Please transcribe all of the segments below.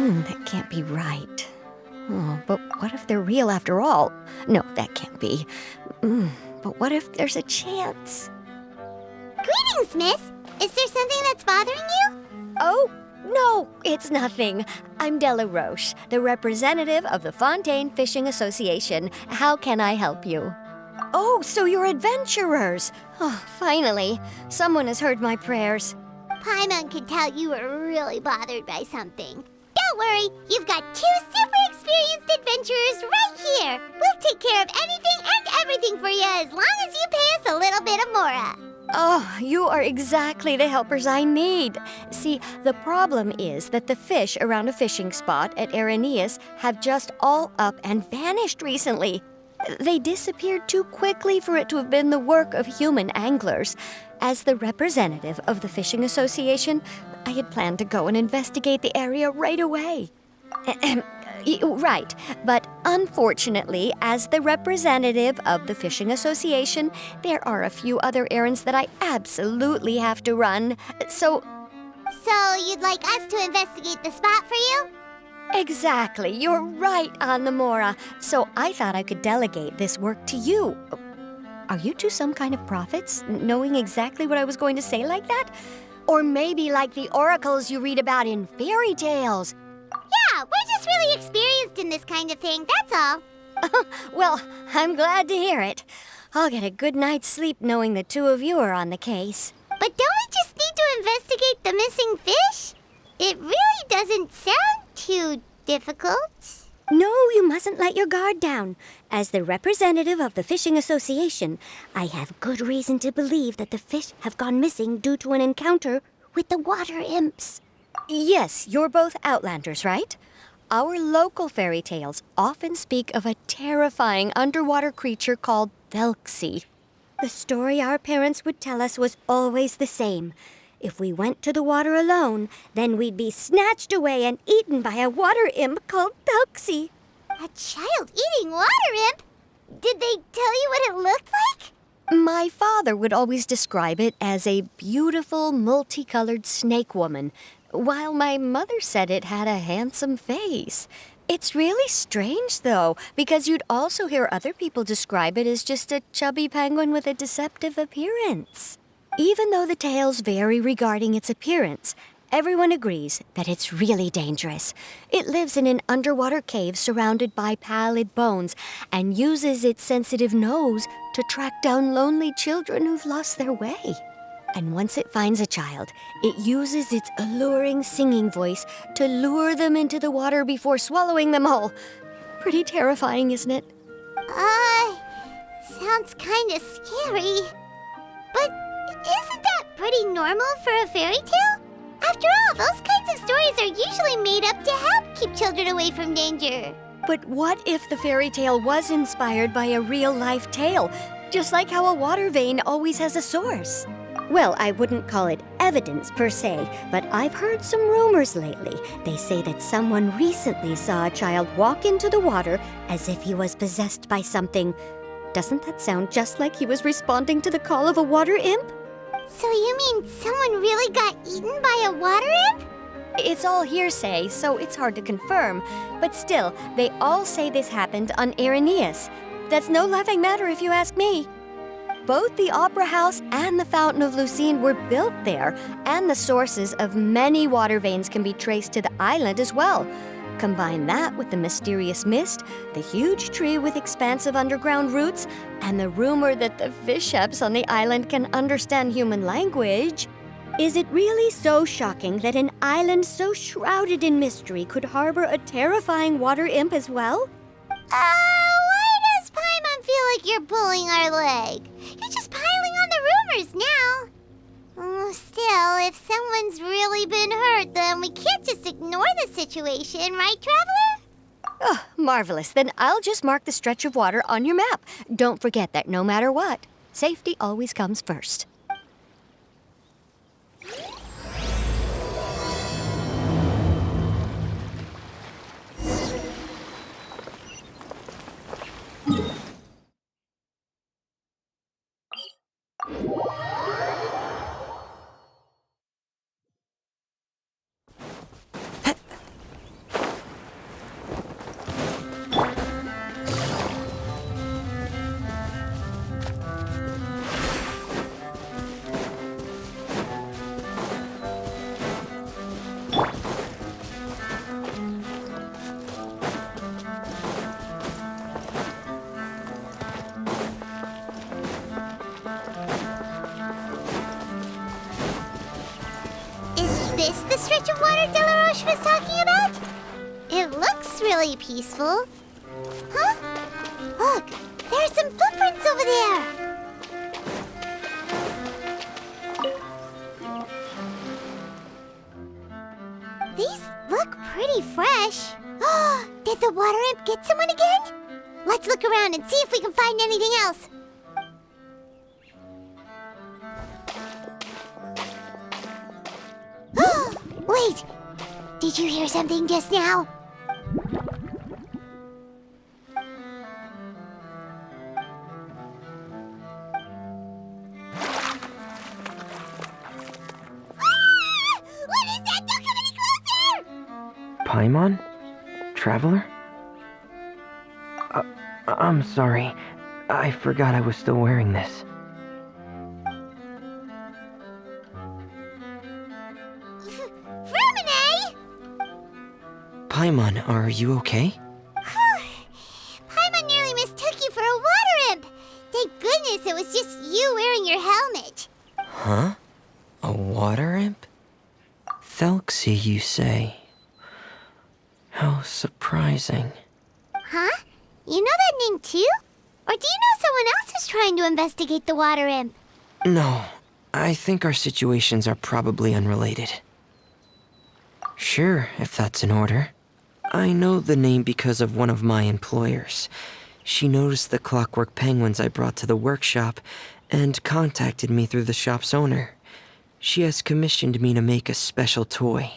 That can't be right. Oh, but what if they're real after all? No, that can't be. But what if there's a chance? Greetings, miss. Is there something that's bothering you? Oh, no, it's nothing. I'm Della Roche, the representative of the Fontaine Fishing Association. How can I help you? Oh, so you're adventurers. Oh, finally. Someone has heard my prayers. Paimon could tell you were really bothered by something. Don't worry, you've got 2 super experienced adventurers right here. We'll take care of anything and everything for you as long as you pay us a little bit of mora. Oh, you are exactly the helpers I need. See, the problem is that the fish around a fishing spot at Irenaeus have just all up and vanished recently. They disappeared too quickly for it to have been the work of human anglers. As the representative of the Fishing Association, I had planned to go and investigate the area right away. Right, but unfortunately, as the representative of the Fishing Association, there are a few other errands that I absolutely have to run. So you'd like us to investigate the spot for you? exactly, you're right on the Mora. So I thought I could delegate this work to you. Are you two some kind of prophets, knowing exactly what I was going to say like that? Or maybe like the oracles you read about in fairy tales? Yeah, we're just really experienced in this kind of thing, that's all. Well, I'm glad to hear it. I'll get a good night's sleep knowing the two of you are on the case. But don't we just need to investigate the missing fish? It really doesn't sound too difficult. No, you mustn't let your guard down. As the representative of the Fishing Association, I have good reason to believe that the fish have gone missing due to an encounter with the water imps. Yes, you're both Outlanders, right? Our local fairy tales often speak of a terrifying underwater creature called Thelxie. The story our parents would tell us was always the same. If we went to the water alone, then we'd be snatched away and eaten by a water imp called Thelxie. A child-eating water imp? Did they tell you what it looked like? My father would always describe it as a beautiful, multicolored snake woman, while my mother said it had a handsome face. It's really strange, though, because you'd also hear other people describe it as just a chubby penguin with a deceptive appearance. Even though the tales vary regarding its appearance, everyone agrees that it's really dangerous. It lives in an underwater cave surrounded by pallid bones and uses its sensitive nose to track down lonely children who've lost their way. And once it finds a child, it uses its alluring singing voice to lure them into the water before swallowing them whole. Pretty terrifying, isn't it? Sounds kinda scary. But isn't that pretty normal for a fairy tale? After all, those kinds of stories are usually made up to help keep children away from danger. But what if the fairy tale was inspired by a real-life tale, just like how a water vein always has a source? Well, I wouldn't call it evidence per se, but I've heard some rumors lately. They say that someone recently saw a child walk into the water as if he was possessed by something. Doesn't that sound just like he was responding to the call of a water imp? So you mean someone really got eaten by a water imp? It's all hearsay, so it's hard to confirm. But still, they all say this happened on Irenaeus. That's no laughing matter if you ask me. Both the Opera House and the Fountain of Lucine were built there, and the sources of many water veins can be traced to the island as well. Combine that with the mysterious mist, the huge tree with expansive underground roots, and the rumor that the fish apes on the island can understand human language. Is it really so shocking that an island so shrouded in mystery could harbor a terrifying water imp as well? Why does Paimon feel like you're pulling our leg? You're just piling on the rumors now. Still, if someone's really been hurt, then we can't just ignore the situation, right, Traveler? Oh, marvelous. Then I'll just mark the stretch of water on your map. Don't forget that no matter what, safety always comes first. this the stretch of water Delaroche was talking about? It looks really peaceful. Huh? Look, there are some footprints over there. These look pretty fresh. Did the water imp get someone again? Let's look around and see if we can find anything else. Wait! Did you hear something just now? What is that? Don't come any closer! Paimon? Traveler? I'm sorry. I forgot I was still wearing this. Fremine! Paimon, are you okay? Paimon nearly mistook you for a water imp. Thank goodness it was just you wearing your helmet. Huh? A water imp? Thelxie, you say? How surprising. Huh? You know that name too? Or do you know someone else is trying to investigate the water imp? No, I think our situations are probably unrelated. Sure, if that's in order. I know the name because of one of my employers. She noticed the clockwork penguins I brought to the workshop and contacted me through the shop's owner. She has commissioned me to make a special toy.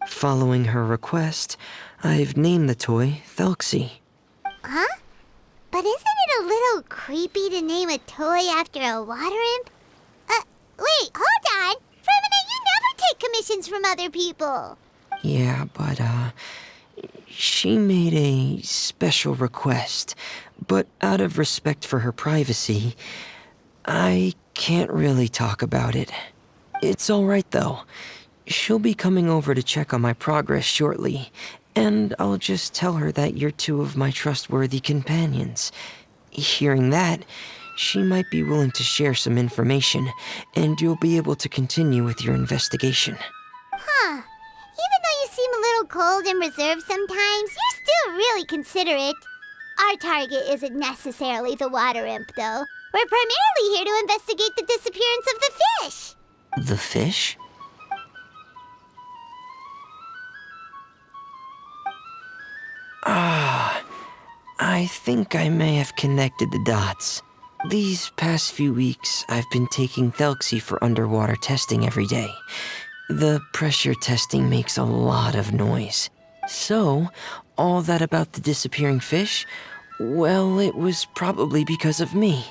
Following her request, I've named the toy Thelxie. Huh? But isn't it a little creepy to name a toy after a water imp? Wait, hold on! Fremine, you never take commissions from other people! Yeah, but, she made a special request, but out of respect for her privacy, I can't really talk about it. It's alright though. She'll be coming over to check on my progress shortly, and I'll just tell her that you're two of my trustworthy companions. Hearing that, she might be willing to share some information, and you'll be able to continue with your investigation. Huh. Even though you seem a little cold and reserved sometimes, you're still really considerate. Our target isn't necessarily the water imp, though. We're primarily here to investigate the disappearance of the fish. The fish? I think I may have connected the dots. These past few weeks, I've been taking Thelxie for underwater testing every day. The pressure testing makes a lot of noise. So, all that about the disappearing fish? Well, it was probably because of me. So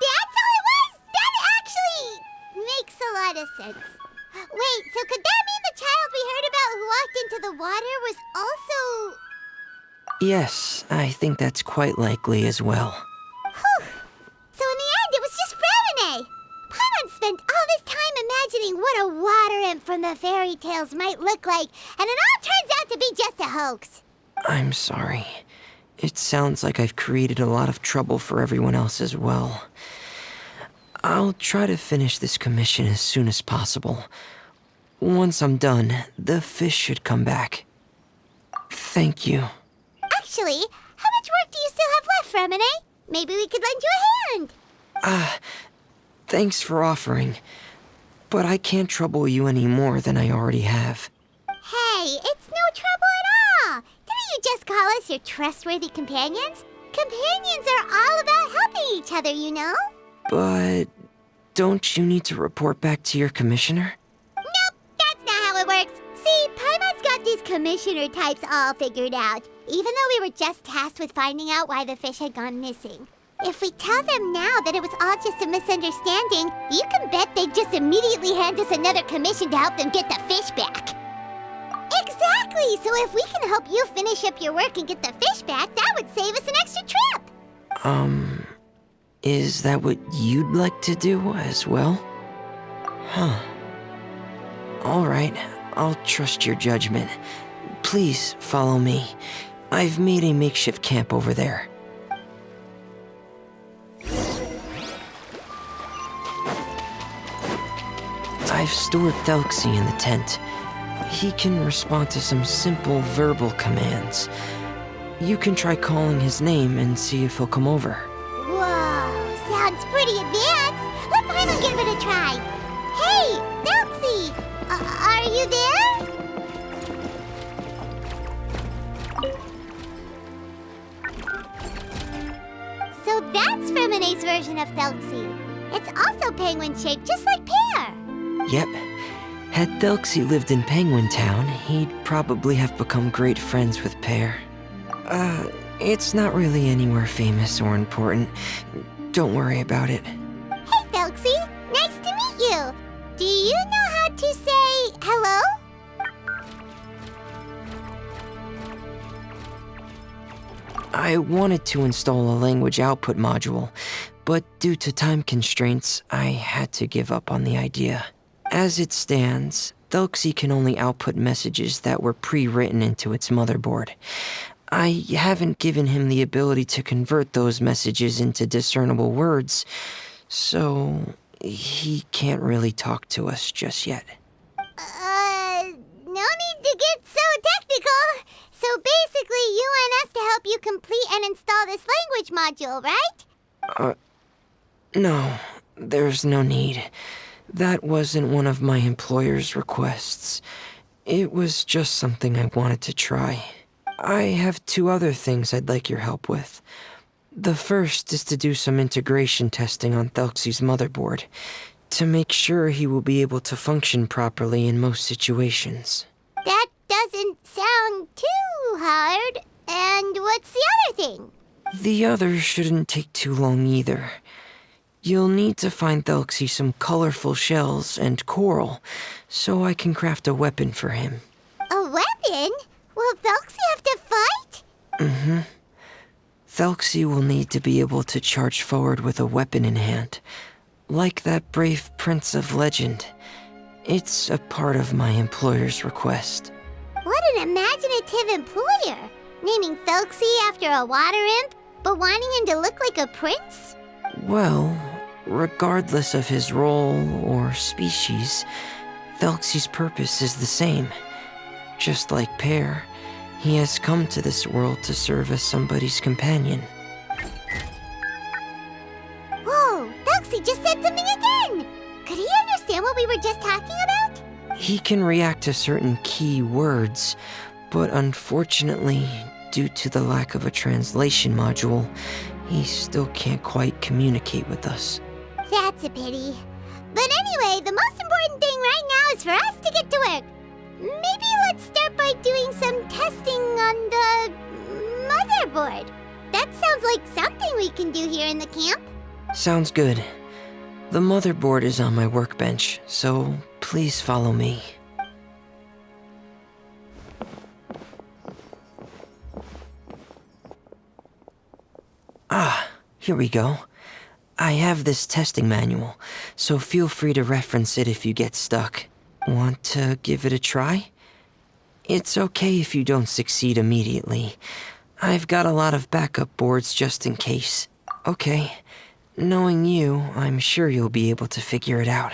that's all it was? That actually makes a lot of sense. Wait, so could that mean the child we heard about who walked into the water was also... Yes, I think that's quite likely as well. Whew. So in the end, it was just Fremine. Paimon spent all this time imagining what a water imp from the fairy tales might look like, and it all turns out to be just a hoax. I'm sorry. It sounds like I've created a lot of trouble for everyone else as well. I'll try to finish this commission as soon as possible. Once I'm done, the fish should come back. Thank you. Actually, how much work do you still have left, Fremine? Maybe we could lend you a hand. Thanks for offering. But I can't trouble you any more than I already have. Hey, it's no trouble at all. Didn't you just call us your trustworthy companions? Companions are all about helping each other, you know? But don't you need to report back to your commissioner? Nope, that's not how it works. See, Paimon's got these commissioner types all figured out, even though we were just tasked with finding out why the fish had gone missing. If we tell them now that it was all just a misunderstanding, you can bet they'd just immediately hand us another commission to help them get the fish back. Exactly! So if we can help you finish up your work and get the fish back, that would save us an extra trip! Is that what you'd like to do as well? Huh. Alright, I'll trust your judgment. Please follow me. I've made a makeshift camp over there. I've stored Thelxie in the tent. He can respond to some simple verbal commands. You can try calling his name and see if he'll come over. Whoa, sounds pretty advanced. Let Paimon give it a try. Hey, Thelxie! Are you there? So that's Fremone's version of Thelxie. It's also penguin-shaped, just like Pear. Yep. Had Thelxie lived in Penguin Town, he'd probably have become great friends with Pear. It's not really anywhere famous or important. Don't worry about it. Hey, Thelxie. Nice to meet you. Do you know how to say hello? I wanted to install a language output module, but due to time constraints, I had to give up on the idea. As it stands, Thelxie can only output messages that were pre-written into its motherboard. I haven't given him the ability to convert those messages into discernible words, so he can't really talk to us just yet. No need to get so technical. So basically, you want us to help you complete and install this language module, right? No, there's no need. That wasn't one of my employer's requests. It was just something I wanted to try. I have 2 other things I'd like your help with. The first is to do some integration testing on Thelxie's motherboard, to make sure he will be able to function properly in most situations. That doesn't sound too hard. And what's the other thing? The other shouldn't take too long either. You'll need to find Thelxie some colorful shells and coral, so I can craft a weapon for him. A weapon? Will Thelxie have to fight? Mm-hmm. Thelxie will need to be able to charge forward with a weapon in hand, like that brave prince of legend. It's a part of my employer's request. What an imaginative employer! Naming Thelxie after a water imp, but wanting him to look like a prince? Well, regardless of his role or species, Thelxie's purpose is the same. Just like Pear, he has come to this world to serve as somebody's companion. Whoa, Thelxie just said something again! Could he understand what we were just talking about? He can react to certain key words, but unfortunately, due to the lack of a translation module, he still can't quite communicate with us. That's a pity. But anyway, the most important thing right now is for us to get to work. Maybe let's start by doing some testing on the motherboard. That sounds like something we can do here in the camp. Sounds good. The motherboard is on my workbench, so please follow me. Here we go. I have this testing manual, so feel free to reference it if you get stuck. Want to give it a try? It's okay if you don't succeed immediately. I've got a lot of backup boards just in case. Okay, knowing you, I'm sure you'll be able to figure it out.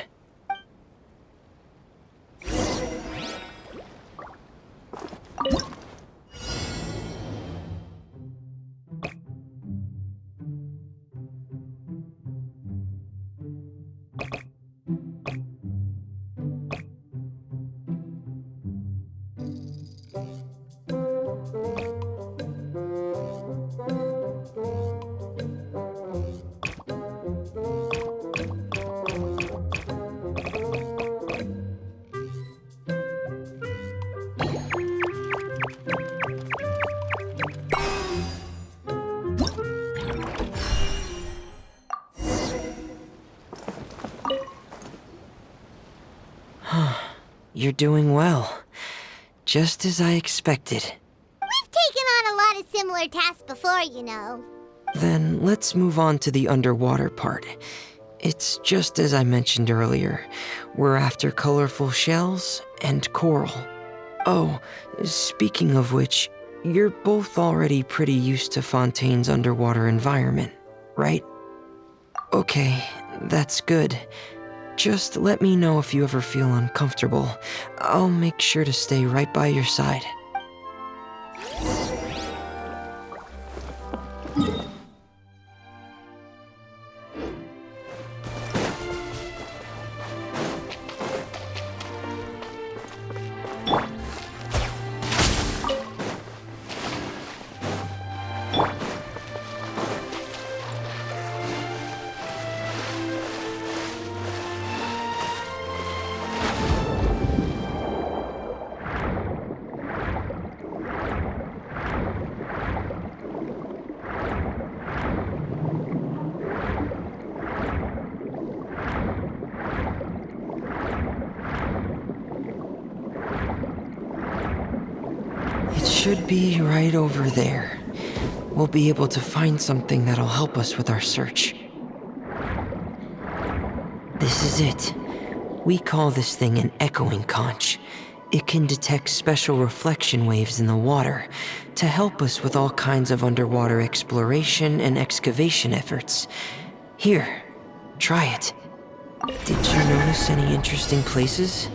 You're doing well. Just as I expected. We've taken on a lot of similar tasks before, you know. Then let's move on to the underwater part. It's just as I mentioned earlier. We're after colorful shells and coral. Oh, speaking of which, you're both already pretty used to Fontaine's underwater environment, right? Okay, that's good. Just let me know if you ever feel uncomfortable. I'll make sure to stay right by your side. It should be right over there. We'll be able to find something that'll help us with our search. This is it. We call this thing an echoing conch. It can detect special reflection waves in the water to help us with all kinds of underwater exploration and excavation efforts. Here, try it. Did you notice any interesting places?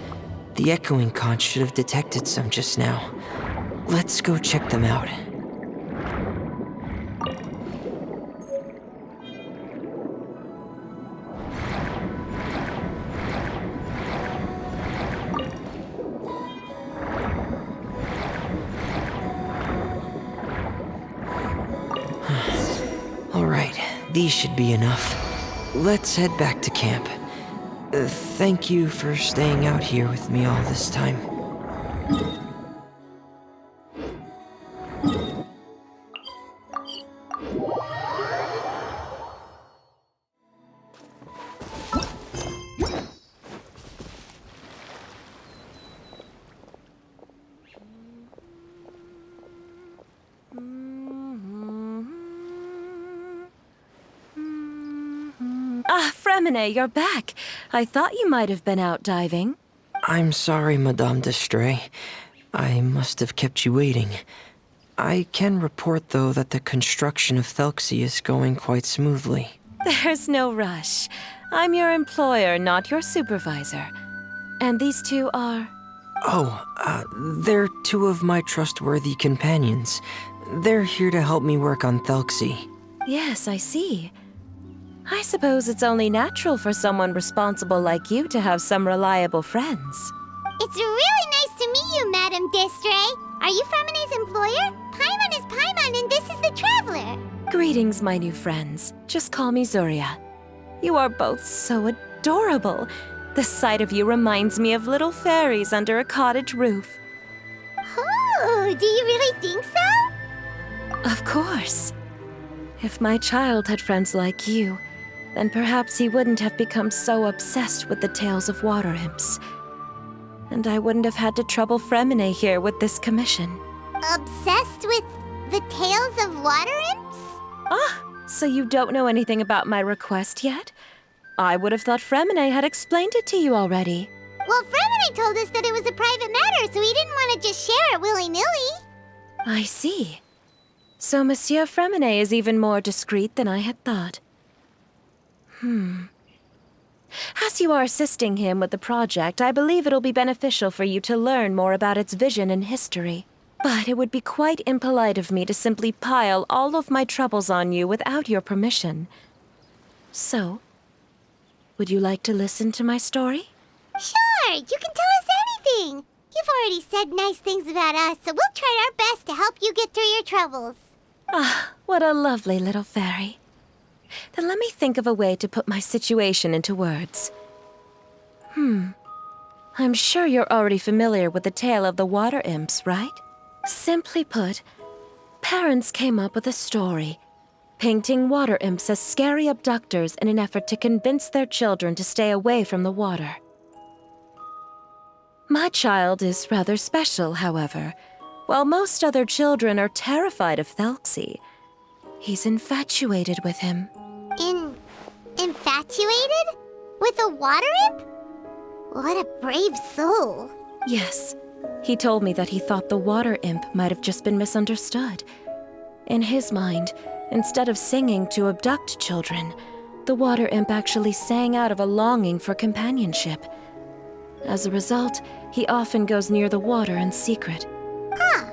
The echoing conch should have detected some just now. Let's go check them out. All right, these should be enough. Let's head back to camp. Thank you for staying out here with me all this time. Ah, Fremine, you're back. I thought you might have been out diving. I'm sorry, Madame d'Estray. I must have kept you waiting. I can report, though, that the construction of Thelxie is going quite smoothly. There's no rush. I'm your employer, not your supervisor. And these two are... They're two of my trustworthy companions. They're here to help me work on Thelxie. Yes, I see. I suppose it's only natural for someone responsible like you to have some reliable friends. It's really nice to meet you, Madame d'Estray. Are you Fremine's employer? Paimon is Paimon, and this is the Traveler. Greetings, my new friends. Just call me Zuria. You are both so adorable. The sight of you reminds me of little fairies under a cottage roof. Oh, do you really think so? Of course. If my child had friends like you, then perhaps he wouldn't have become so obsessed with the tales of water imps. And I wouldn't have had to trouble Fremine here with this commission. Obsessed with the tales of water imps? Ah, so you don't know anything about my request yet? I would have thought Fremine had explained it to you already. Well, Fremine told us that it was a private matter, so he didn't want to just share it willy-nilly. I see. So Monsieur Fremine is even more discreet than I had thought. As you are assisting him with the project, I believe it'll be beneficial for you to learn more about its vision and history. But it would be quite impolite of me to simply pile all of my troubles on you without your permission. So, would you like to listen to my story? Sure, you can tell us anything. You've already said nice things about us, so we'll try our best to help you get through your troubles. Ah, what a lovely little fairy. Then let me think of a way to put my situation into words. I'm sure you're already familiar with the tale of the water imps, right? Simply put, parents came up with a story, painting water imps as scary abductors in an effort to convince their children to stay away from the water. My child is rather special, however. While most other children are terrified of Thelxie, he's infatuated with him. Infatuated? With a water imp? What a brave soul. Yes, he told me that he thought the water imp might have just been misunderstood. In his mind, instead of singing to abduct children, The water imp actually sang out of a longing for companionship. As a result, he often goes near the water in secret. Huh.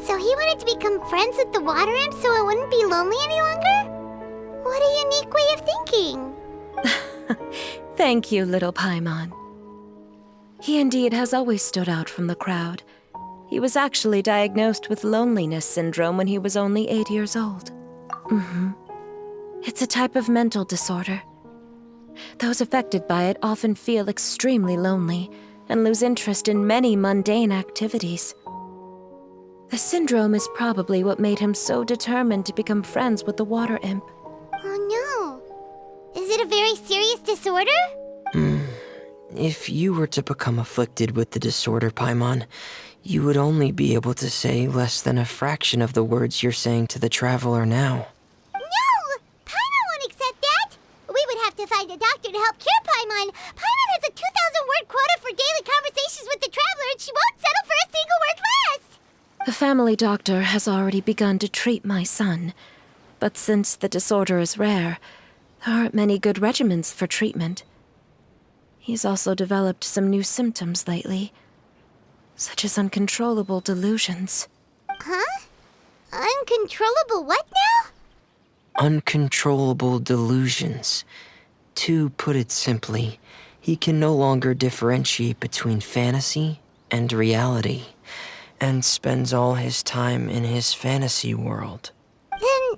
So he wanted to become friends with the water imp so it wouldn't be lonely any longer? What a unique way of thinking. Thank you, little Paimon. He indeed has always stood out from the crowd. He was actually diagnosed with loneliness syndrome when he was only 8 years old. It's a type of mental disorder. Those affected by it often feel extremely lonely and lose interest in many mundane activities. The syndrome is probably what made him so determined to become friends with the water imp. Oh no. Is it a very serious disorder? If you were to become afflicted with the disorder, Paimon, you would only be able to say less than a fraction of the words you're saying to the traveler now. No! Paimon won't accept that! We would have to find a doctor to help cure Paimon. Paimon has a 2,000-word quota for daily conversations with the traveler, and she won't settle for a single word less! The family doctor has already begun to treat my son, but since the disorder is rare, there aren't many good regimens for treatment. He's also developed some new symptoms lately, such as uncontrollable delusions. Huh? Uncontrollable what now? Uncontrollable delusions. To put it simply, he can no longer differentiate between fantasy and reality, and spends all his time in his fantasy world. Then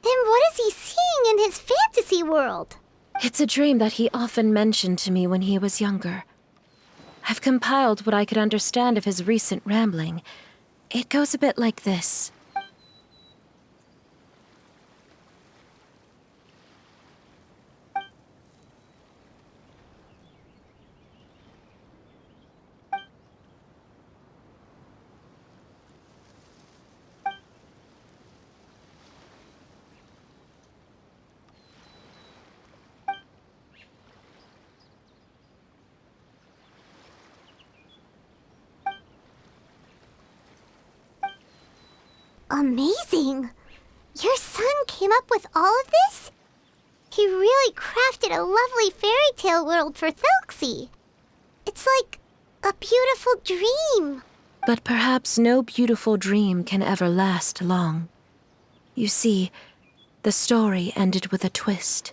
what is he seeing in his fantasy world? It's a dream that he often mentioned to me when he was younger. I've compiled what I could understand of his recent rambling. It goes a bit like this. Amazing! Your son came up with all of this? He really crafted a lovely fairy tale world for Thelxie. It's like a beautiful dream. But perhaps no beautiful dream can ever last long. You see, the story ended with a twist.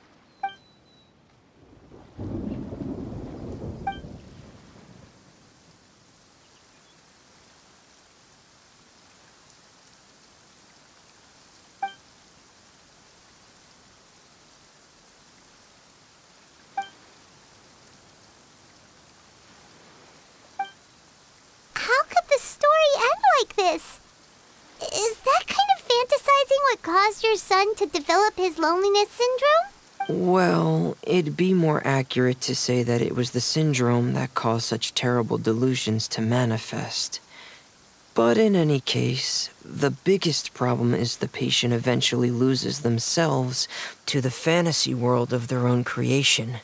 How could the story end like this? Is that kind of fantasizing what caused your son to develop his loneliness syndrome? Well, it'd be more accurate to say that it was the syndrome that caused such terrible delusions to manifest. But in any case, the biggest problem is the patient eventually loses themselves to the fantasy world of their own creation.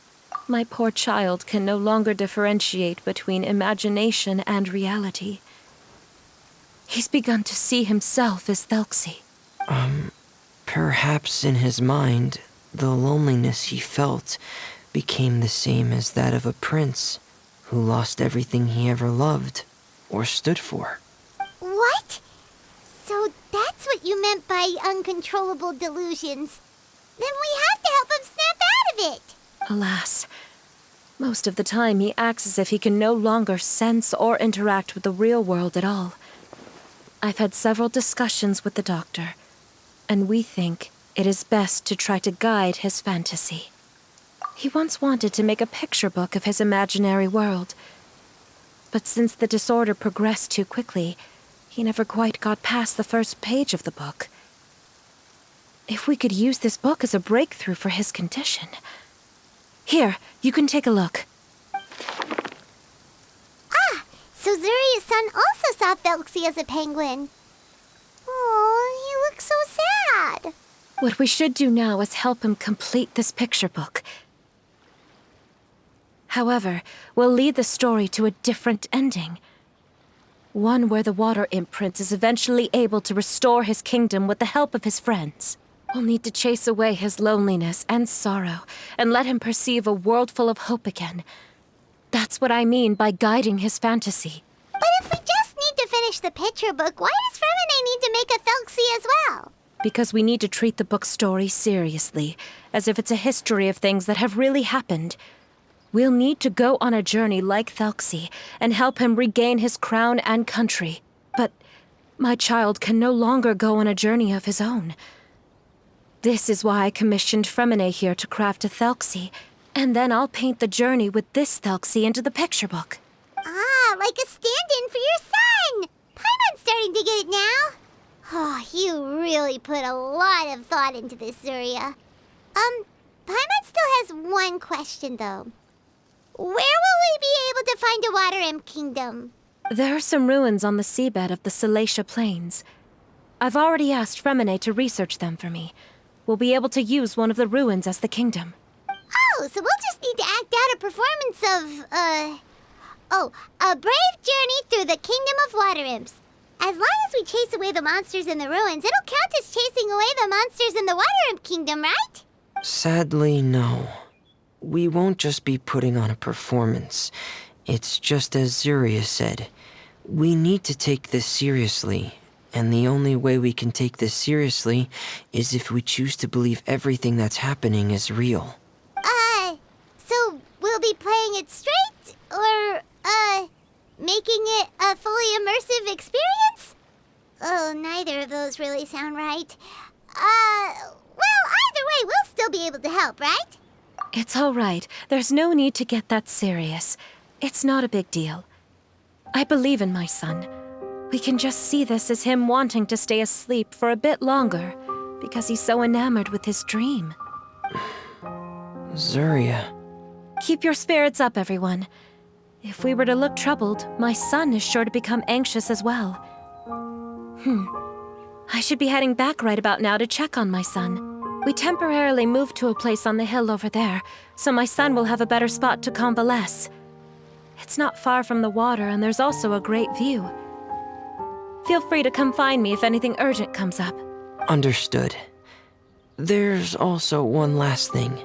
My poor child can no longer differentiate between imagination and reality. He's begun to see himself as Thelxie. Perhaps in his mind, the loneliness he felt became the same as that of a prince who lost everything he ever loved or stood for. What? So that's what you meant by uncontrollable delusions. Then we have to help him snap out of it. Alas, most of the time he acts as if he can no longer sense or interact with the real world at all. I've had several discussions with the doctor, and we think it is best to try to guide his fantasy. He once wanted to make a picture book of his imaginary world, but since the disorder progressed too quickly, he never quite got past the first page of the book. If we could use this book as a breakthrough for his condition... Here, you can take a look. Ah, so Zuria's-san also saw Thelxie as a penguin. Oh, he looks so sad. What we should do now is help him complete this picture book. However, we'll lead the story to a different ending. One where the Water Imp Prince is eventually able to restore his kingdom with the help of his friends. We'll need to chase away his loneliness and sorrow and let him perceive a world full of hope again. That's what I mean by guiding his fantasy. But if we just need to finish the picture book, why does Fremine need to make a Thelxie as well? Because we need to treat the book's story seriously, as if it's a history of things that have really happened. We'll need to go on a journey like Thelxie and help him regain his crown and country. But my child can no longer go on a journey of his own. This is why I commissioned Fremine here to craft a Thelxie, and then I'll paint the journey with this Thelxie into the picture book. Ah, like a stand-in for your son! Paimon's starting to get it now. Oh, you really put a lot of thought into this, Zuria. Paimon still has one question, though. Where will we be able to find a Water Imp Kingdom? There are some ruins on the seabed of the Salacia Plains. I've already asked Fremine to research them for me. We'll be able to use one of the ruins as the kingdom. Oh, so we'll just need to act out a performance of, a brave journey through the Kingdom of Water Imps. As long as we chase away the monsters in the ruins, it'll count as chasing away the monsters in the Water Imp Kingdom, right? Sadly, no. We won't just be putting on a performance. It's just as Zuria said. We need to take this seriously. And the only way we can take this seriously is if we choose to believe everything that's happening is real. So we'll be playing it straight? Or, making it a fully immersive experience? Oh, neither of those really sound right. Well, either way, we'll still be able to help, right? It's all right. There's no need to get that serious. It's not a big deal. I believe in my son. We can just see this as him wanting to stay asleep for a bit longer, because he's so enamored with his dream. Zuria. Keep your spirits up, everyone. If we were to look troubled, my son is sure to become anxious as well. I should be heading back right about now to check on my son. We temporarily moved to a place on the hill over there, so my son will have a better spot to convalesce. It's not far from the water, and there's also a great view. Feel free to come find me if anything urgent comes up. Understood. There's also one last thing.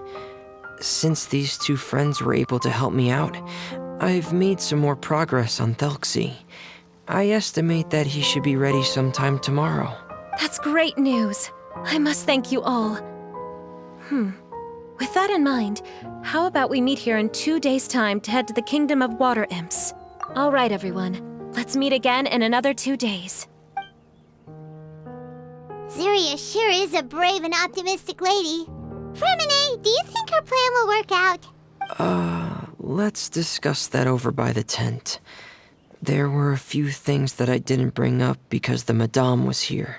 Since these two friends were able to help me out, I've made some more progress on Thelxie. I estimate that he should be ready sometime tomorrow. That's great news. I must thank you all. With that in mind, how about we meet here in 2 days' time to head to the Kingdom of Water Imps? All right, everyone. Let's meet again in another 2 days. Zuria sure is a brave and optimistic lady. Fremine, do you think her plan will work out? Let's discuss that over by the tent. There were a few things that I didn't bring up because the Madame was here.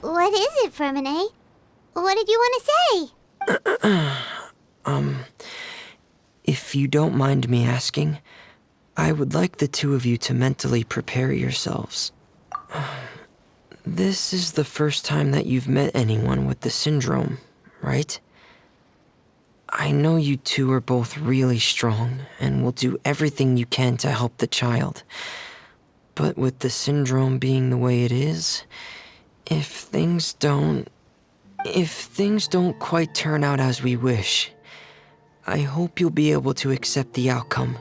What is it, Fremine? What did you want to say? If you don't mind me asking, I would like the two of you to mentally prepare yourselves. This is the first time that you've met anyone with the syndrome, right? I know you two are both really strong and will do everything you can to help the child. But with the syndrome being the way it is, if things don't quite turn out as we wish, I hope you'll be able to accept the outcome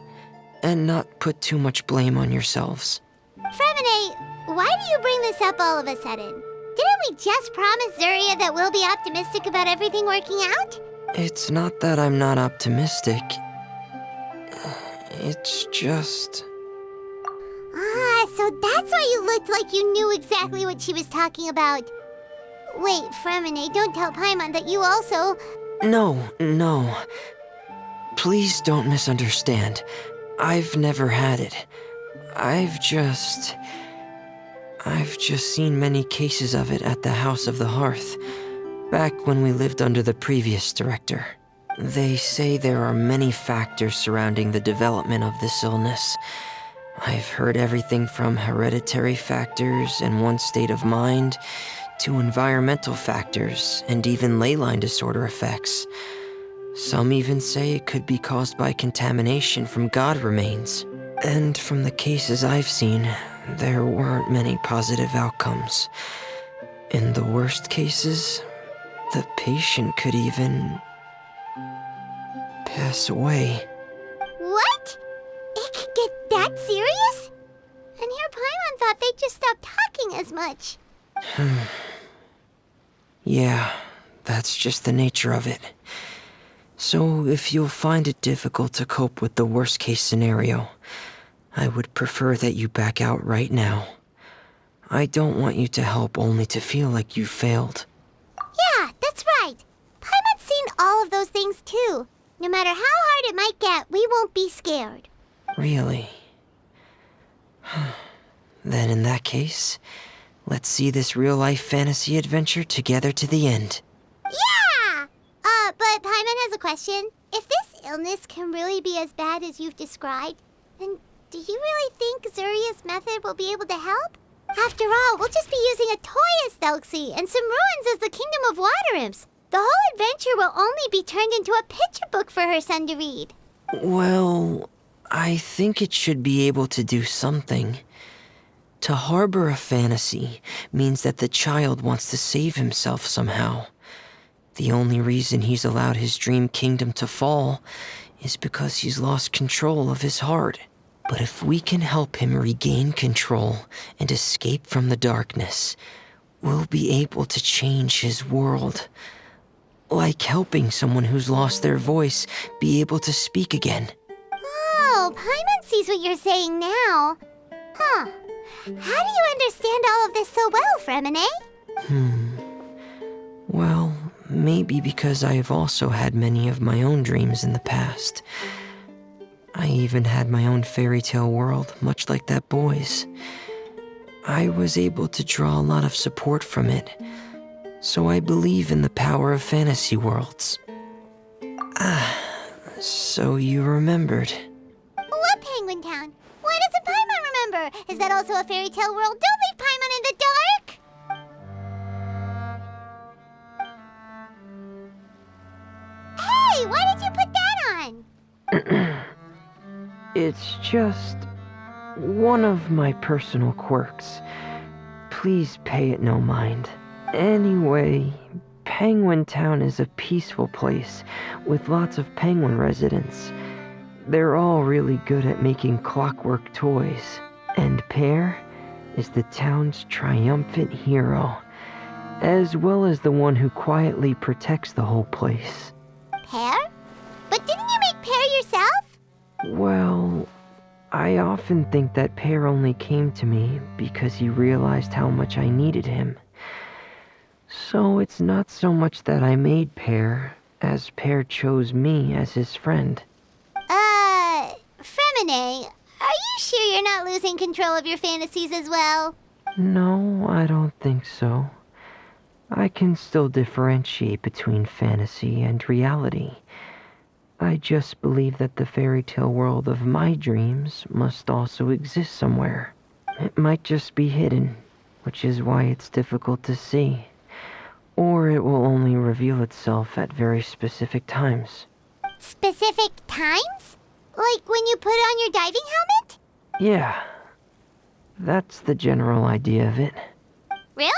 and not put too much blame on yourselves. Fremine, why do you bring this up all of a sudden? Didn't we just promise Zuria that we'll be optimistic about everything working out? It's not that I'm not optimistic. It's just... So that's why you looked like you knew exactly what she was talking about. Wait, Fremine, don't tell Paimon that you also... No. Please don't misunderstand. I've never had it. I've just seen many cases of it at the House of the Hearth. back when we lived under the previous director. They say there are many factors surrounding the development of this illness. I've heard everything from hereditary factors and one's state of mind to environmental factors and even ley line disorder effects. Some even say it could be caused by contamination from god remains. And from the cases I've seen, there weren't many positive outcomes. In the worst cases, the patient could even pass away. What? It could get that serious? And here Paimon thought they'd just stop talking as much. Yeah, that's just the nature of it. So if you'll find it difficult to cope with the worst case scenario, I would prefer that you back out right now. I don't want you to help only to feel like you failed. Yeah, that's right. Paimon's seen all of those things too. No matter how hard it might get, we won't be scared. Really? Then in that case, let's see this real-life fantasy adventure together to the end. Yeah! But Paimon has a question. If this illness can really be as bad as you've described, then do you really think Zuria's method will be able to help? After all, we'll just be using a toy as Thelxie and some ruins as the Kingdom of Water Imps. The whole adventure will only be turned into a picture book for her son to read. Well, I think it should be able to do something. To harbor a fantasy means that the child wants to save himself somehow. The only reason he's allowed his dream kingdom to fall is because he's lost control of his heart. But if we can help him regain control and escape from the darkness, we'll be able to change his world. Like helping someone who's lost their voice be able to speak again. Oh, Paimon sees what you're saying now. Huh. How do you understand all of this so well, Fremine? Well, maybe because I have also had many of my own dreams in the past. I even had my own fairy tale world, much like that boy's. I was able to draw a lot of support from it, so I believe in the power of fantasy worlds. So you remembered. What Penguin Town? Why doesn't Paimon remember? Is that also a fairy tale world? Don't leave Paimon in the dark! Hey, why did you put that on? It's just one of my personal quirks. Please pay it no mind. Anyway, Penguin Town is a peaceful place with lots of penguin residents. They're all really good at making clockwork toys. And Pear is the town's triumphant hero, as well as the one who quietly protects the whole place. Pear? But didn't you make Pear yourself? Well, I often think that Pear only came to me because he realized how much I needed him. So it's not so much that I made Pear, as Pear chose me as his friend. Fremine, are you sure you're not losing control of your fantasies as well? No, I don't think so. I can still differentiate between fantasy and reality. I just believe that the fairy tale world of my dreams must also exist somewhere. It might just be hidden, which is why it's difficult to see. Or it will only reveal itself at very specific times. Specific times? Like when you put on your diving helmet? Yeah, that's the general idea of it. Really?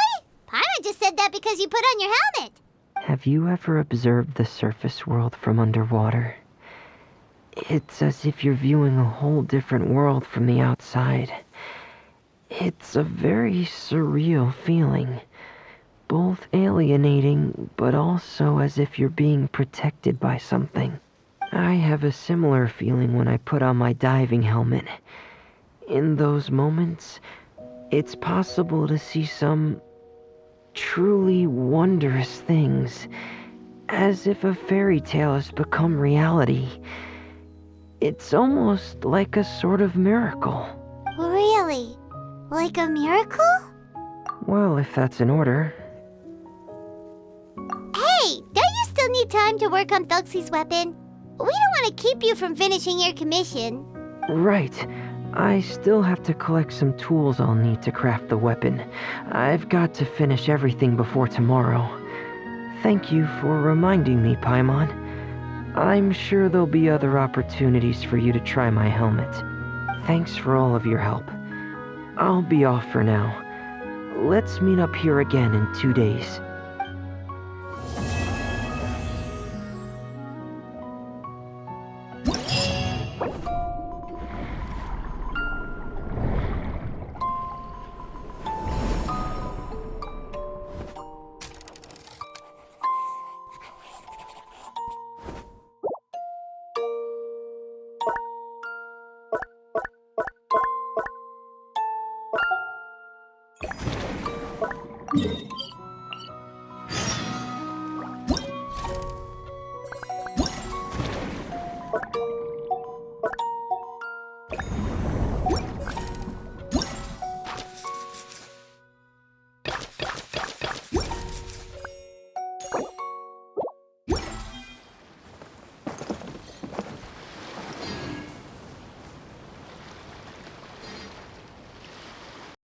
Paimon just said that because you put on your helmet. Have you ever observed the surface world from underwater? It's as if you're viewing a whole different world from the outside. It's a very surreal feeling. Both alienating, but also as if you're being protected by something. I have a similar feeling when I put on my diving helmet. In those moments, it's possible to see some truly wondrous things, as if a fairy tale has become reality. It's almost like a sort of miracle. Really? Like a miracle? Well, if that's in order. still need time to work on Thuxie's weapon. We don't want to keep you from finishing your commission. Right. I still have to collect some tools I'll need to craft the weapon. I've got to finish everything before tomorrow. Thank you for reminding me, Paimon. I'm sure there'll be other opportunities for you to try my helmet. Thanks for all of your help. I'll be off for now. Let's meet up here again in 2 days.